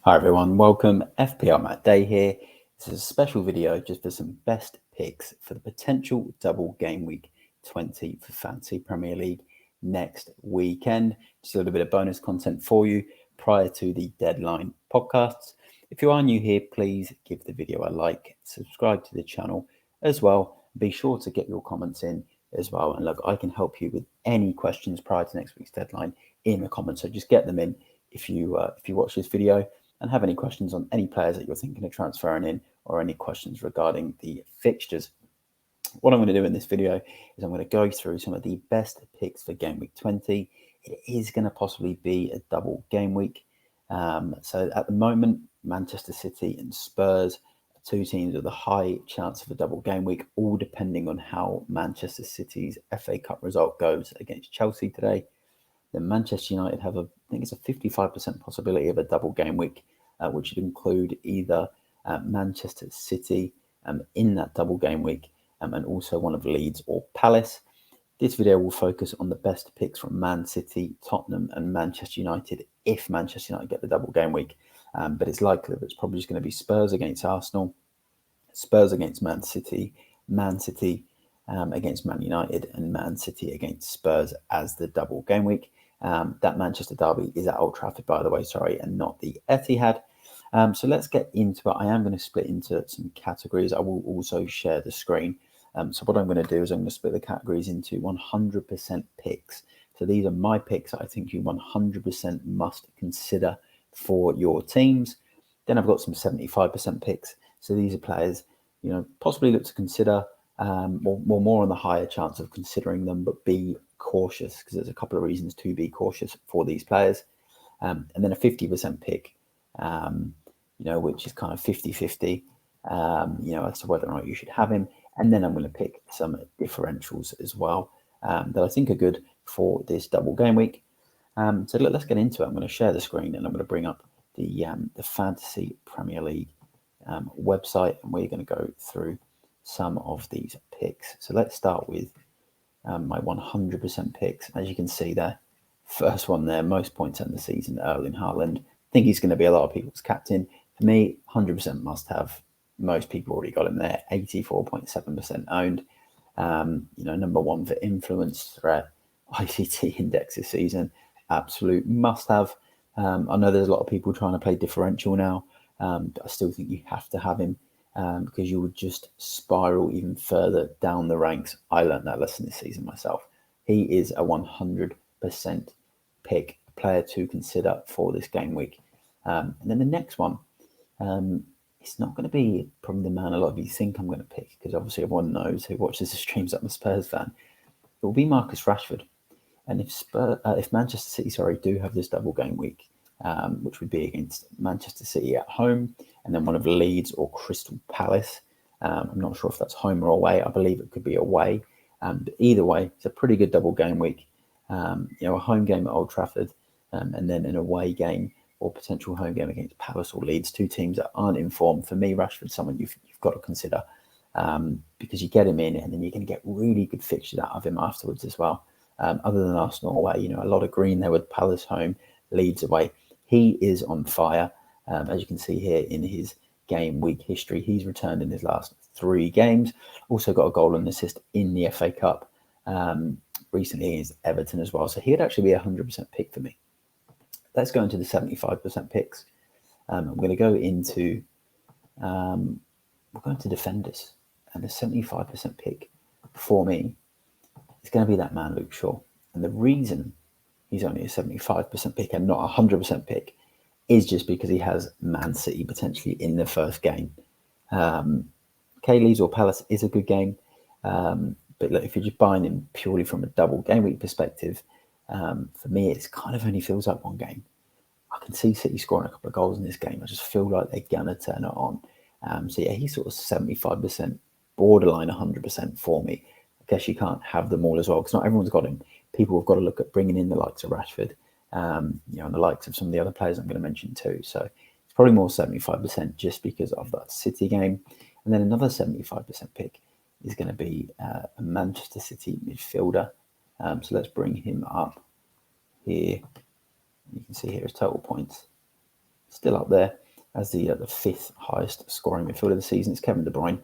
Hi everyone, welcome. FPL Matt Day here. This is a special video just for some best picks for the potential double game week 20 for Fantasy Premier League next weekend. Just a little bit of bonus content for you prior to the deadline podcasts. If you are new here, please give the video a like, subscribe to the channel as well. Be sure to get your comments in as well. And look, I can help you with any questions prior to next week's deadline in the comments. So just get them in if you watch this video and have any questions on any players that you're thinking of transferring in or any questions regarding the fixtures. What I'm going to do in this video is I'm going to go through some of the best picks for game week 20. It is going to possibly be a double game week. So at the moment, Manchester City and Spurs are two teams with a high chance of a double game week, all depending on how Manchester City's FA Cup result goes against Chelsea today. Then Manchester United have I think it's a 55% possibility of a double game week, which would include either Manchester City in that double game week and also one of Leeds or Palace. This video will focus on the best picks from Man City, Tottenham and Manchester United if Manchester United get the double game week. But it's likely that it's probably just going to be Spurs against Arsenal, Spurs against Man City against Man United and Man City against Spurs as the double game week. That Manchester derby is at Old Trafford, by the way, and not the Etihad. So let's get into it. I am going to split into some categories. I will also share the screen. So what I'm going to do is I'm going to split the categories into 100% picks. So these are my picks that I think you 100% must consider for your teams. Then I've got some 75% picks. So these are players, possibly look to consider, more on the higher chance of considering them, but be cautious because there's a couple of reasons to be cautious for these players. And then a 50% pick, which is kind of 50-50, as to whether or not you should have him. And then I'm going to pick some differentials as well that I think are good for this double game week. So let's get into it. I'm going to share the screen and I'm going to bring up the Fantasy Premier League website, and we're going to go through some of these picks. So let's start with my 100% picks. As you can see there, first one there, most points in the season, Erling Haaland. I think he's going to be a lot of people's captain. For me, 100% must have. Most people already got him there, 84.7% owned. Number one for influence threat, ICT index this season, absolute must have. I know there's a lot of people trying to play differential now, but I still think you have to have him. Because you would just spiral even further down the ranks. I learned that lesson this season myself. He is a 100% pick, player to consider for this game week. And then the next one, it's not going to be probably the man a lot of you think I'm going to pick, because obviously everyone knows who watches the streams that I'm a Spurs fan. It will be Marcus Rashford. And if Manchester City, do have this double game week, which would be against Manchester City at home, and then one of Leeds or Crystal Palace. I'm not sure if that's home or away. I believe it could be away. But either way, it's a pretty good double game week. A home game at Old Trafford, and then an away game or potential home game against Palace or Leeds, two teams that aren't in form. For me, Rashford's someone you've got to consider because you get him in and then you're going to get really good fixtures out of him afterwards as well. Other than Arsenal away, a lot of green there with Palace home, Leeds away. He is on fire. As you can see here in his game week history, he's returned in his last 3 games. Also got a goal and assist in the FA Cup recently against Everton as well. So he would actually be a 100% pick for me. Let's go into the 75% picks. I'm going to go into we're going to defenders, and the 75% pick for me is going to be that man Luke Shaw. And the reason he's only a 75% pick and not a 100% pick is just because he has Man City potentially in the first game. Leeds or Palace is a good game, but look, if you're just buying him purely from a double game week perspective, for me, it's kind of only feels like one game. I can see City scoring a couple of goals in this game. I just feel like they're going to turn it on. So yeah, he's sort of 75%, borderline 100% for me. I guess you can't have them all as well because not everyone's got him. People have got to look at bringing in the likes of Rashford, and the likes of some of the other players I'm going to mention too. So it's probably more 75% just because of that City game. And then another 75% pick is going to be a Manchester City midfielder. So let's bring him up here. You can see here his total points. still up there as the 5th highest scoring midfielder of the season. It's Kevin De Bruyne.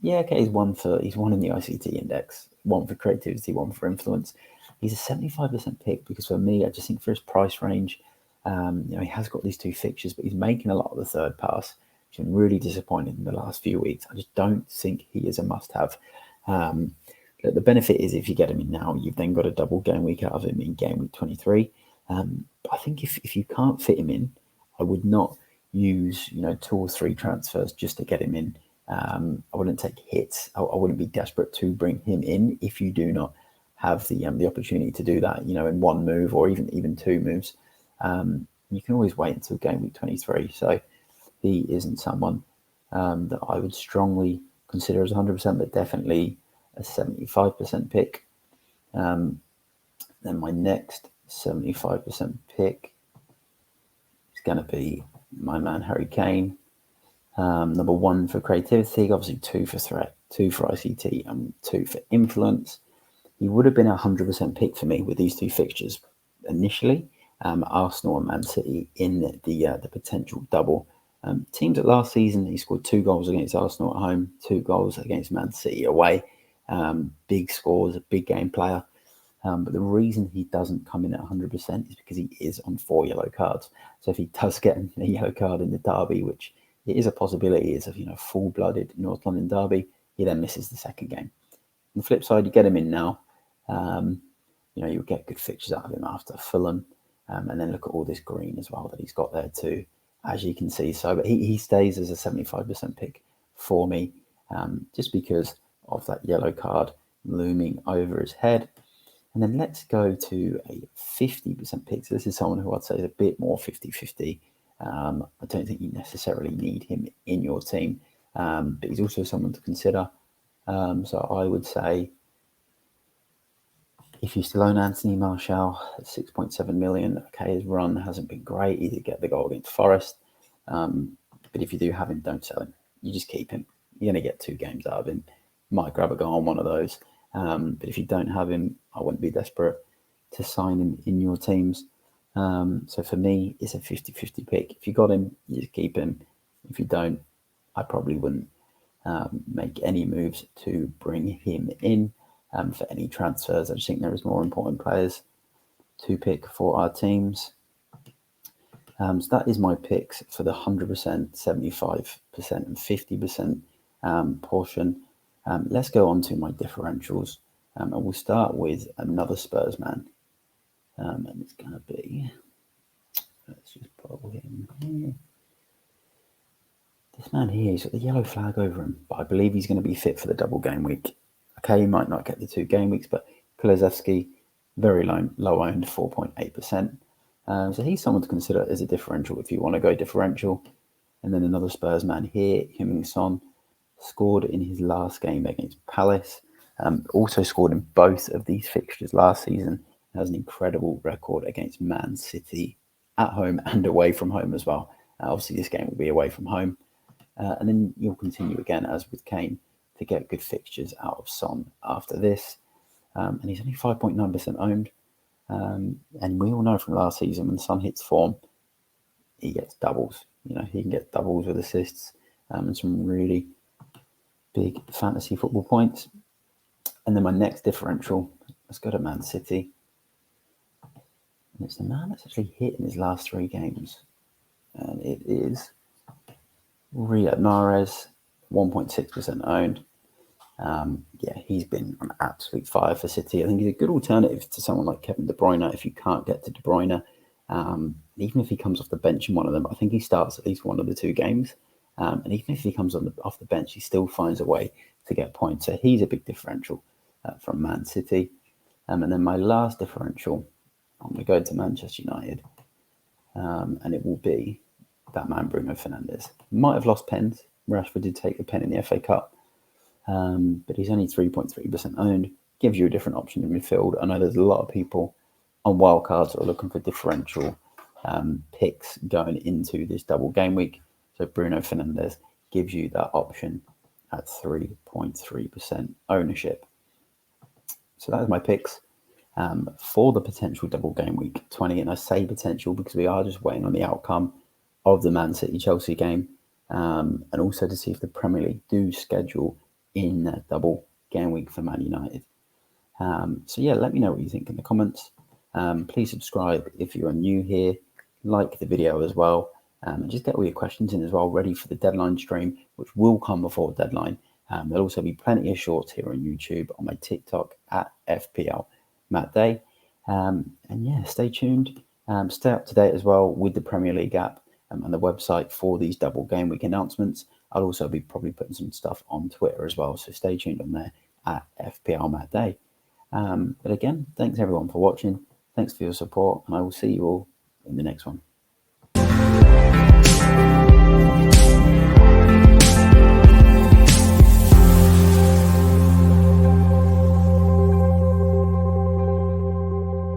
Yeah, okay, he's one in the ICT index, one for creativity, one for influence. He's a 75% pick because for me, I just think for his price range, he has got these 2 fixtures, but he's making a lot of the third pass. He's been really disappointed in the last few weeks. I just don't think he is a must-have. The benefit is if you get him in now, you've then got a double game week out of him in game week 23. But I think if you can't fit him in, I would not use 2 or 3 transfers just to get him in. I wouldn't take hits. I wouldn't be desperate to bring him in if you do not have the opportunity to do that, in 1 move or even 2 moves. You can always wait until game week 23. So he isn't someone that I would strongly consider as 100%, but definitely a 75% pick. Then my next 75% pick is going to be my man Harry Kane. Number 1 for creativity, obviously 2 for threat, 2 for ICT, and 2 for influence. He would have been a 100% pick for me with these 2 fixtures initially. Arsenal and Man City in the potential double. Teams that last season he scored 2 goals against Arsenal at home, 2 goals against Man City away. Big scores, a big game player. But the reason he doesn't come in at 100% is because he is on 4 yellow cards. So if he does get a yellow card in the derby, which it is a possibility, is a full-blooded North London derby, he then misses the second game. On the flip side, you get him in now. You'll get good fixtures out of him after Fulham, and then look at all this green as well that he's got there too, as you can see. So, but he stays as a 75% pick for me, just because of that yellow card looming over his head. And then let's go to a 50% pick. So this is someone who I'd say is a bit more 50-50. I don't think you necessarily need him in your team, but he's also someone to consider. So I would say if you still own Anthony Martial at 6.7 million, okay, his run hasn't been great. He did get the goal against Forest. But if you do have him, don't sell him. You just keep him. You're going to get 2 games out of him. Might grab a goal on one of those. But if you don't have him, I wouldn't be desperate to sign him in your teams. So for me, it's a 50-50 pick. If you got him, you just keep him. If you don't, I probably wouldn't make any moves to bring him in for any transfers. I just think there is more important players to pick for our teams. So that is my picks for the 100%, 75%, and 50% portion. Let's go on to my differentials. And we'll start with another Spurs man. And it's going to be, let's just pull him here. This man here, he's got the yellow flag over him, but I believe he's going to be fit for the double game week. Okay, he might not get the 2 game weeks, but Kulusevski, very low owned, 4.8%. So he's someone to consider as a differential if you want to go differential. And then another Spurs man here, Heung-min Son, scored in his last game against Palace. Also scored in both of these fixtures last season. Has an incredible record against Man City at home and away from home as well. Obviously, this game will be away from home. And then you'll continue again, as with Kane, to get good fixtures out of Son after this. And he's only 5.9% owned. And we all know from last season, when Son hits form, he gets doubles. He can get doubles with assists and some really big fantasy football points. And then my next differential, let's go to Man City. And it's the man that's actually hit in his last 3 games. And it is Riyad Mahrez, 1.6% owned. He's been on absolute fire for City. I think he's a good alternative to someone like Kevin De Bruyne if you can't get to De Bruyne. Even if he comes off the bench in one of them, I think he starts at least one of the 2 games. And even if he comes off the bench, he still finds a way to get points. So he's a big differential from Man City. And then my last differential, I'm going to go to Manchester United. And it will be that man, Bruno Fernandes. Might have lost pens. Rashford did take the pen in the FA Cup. But he's only 3.3% owned. Gives you a different option in midfield. I know there's a lot of people on wildcards that are looking for differential picks going into this double game week. So Bruno Fernandes gives you that option at 3.3% ownership. So that is my picks for the potential double game week 20. And I say potential because we are just waiting on the outcome of the Man City Chelsea game, and also to see if the Premier League do schedule in that double game week for Man United. So yeah, let me know what you think in the comments. Please subscribe if you are new here, like the video as well, and just get all your questions in as well, ready for the deadline stream, which will come before deadline. There'll also be plenty of shorts here on YouTube, on my TikTok at FPL Matt Day. And yeah, stay tuned. Stay up to date as well with the Premier League app and the website for these double game week announcements. I'll also be probably putting some stuff on Twitter as well, so stay tuned on there at FPL Matt Day. But again, thanks everyone for watching. Thanks for your support, and I will see you all in the next one.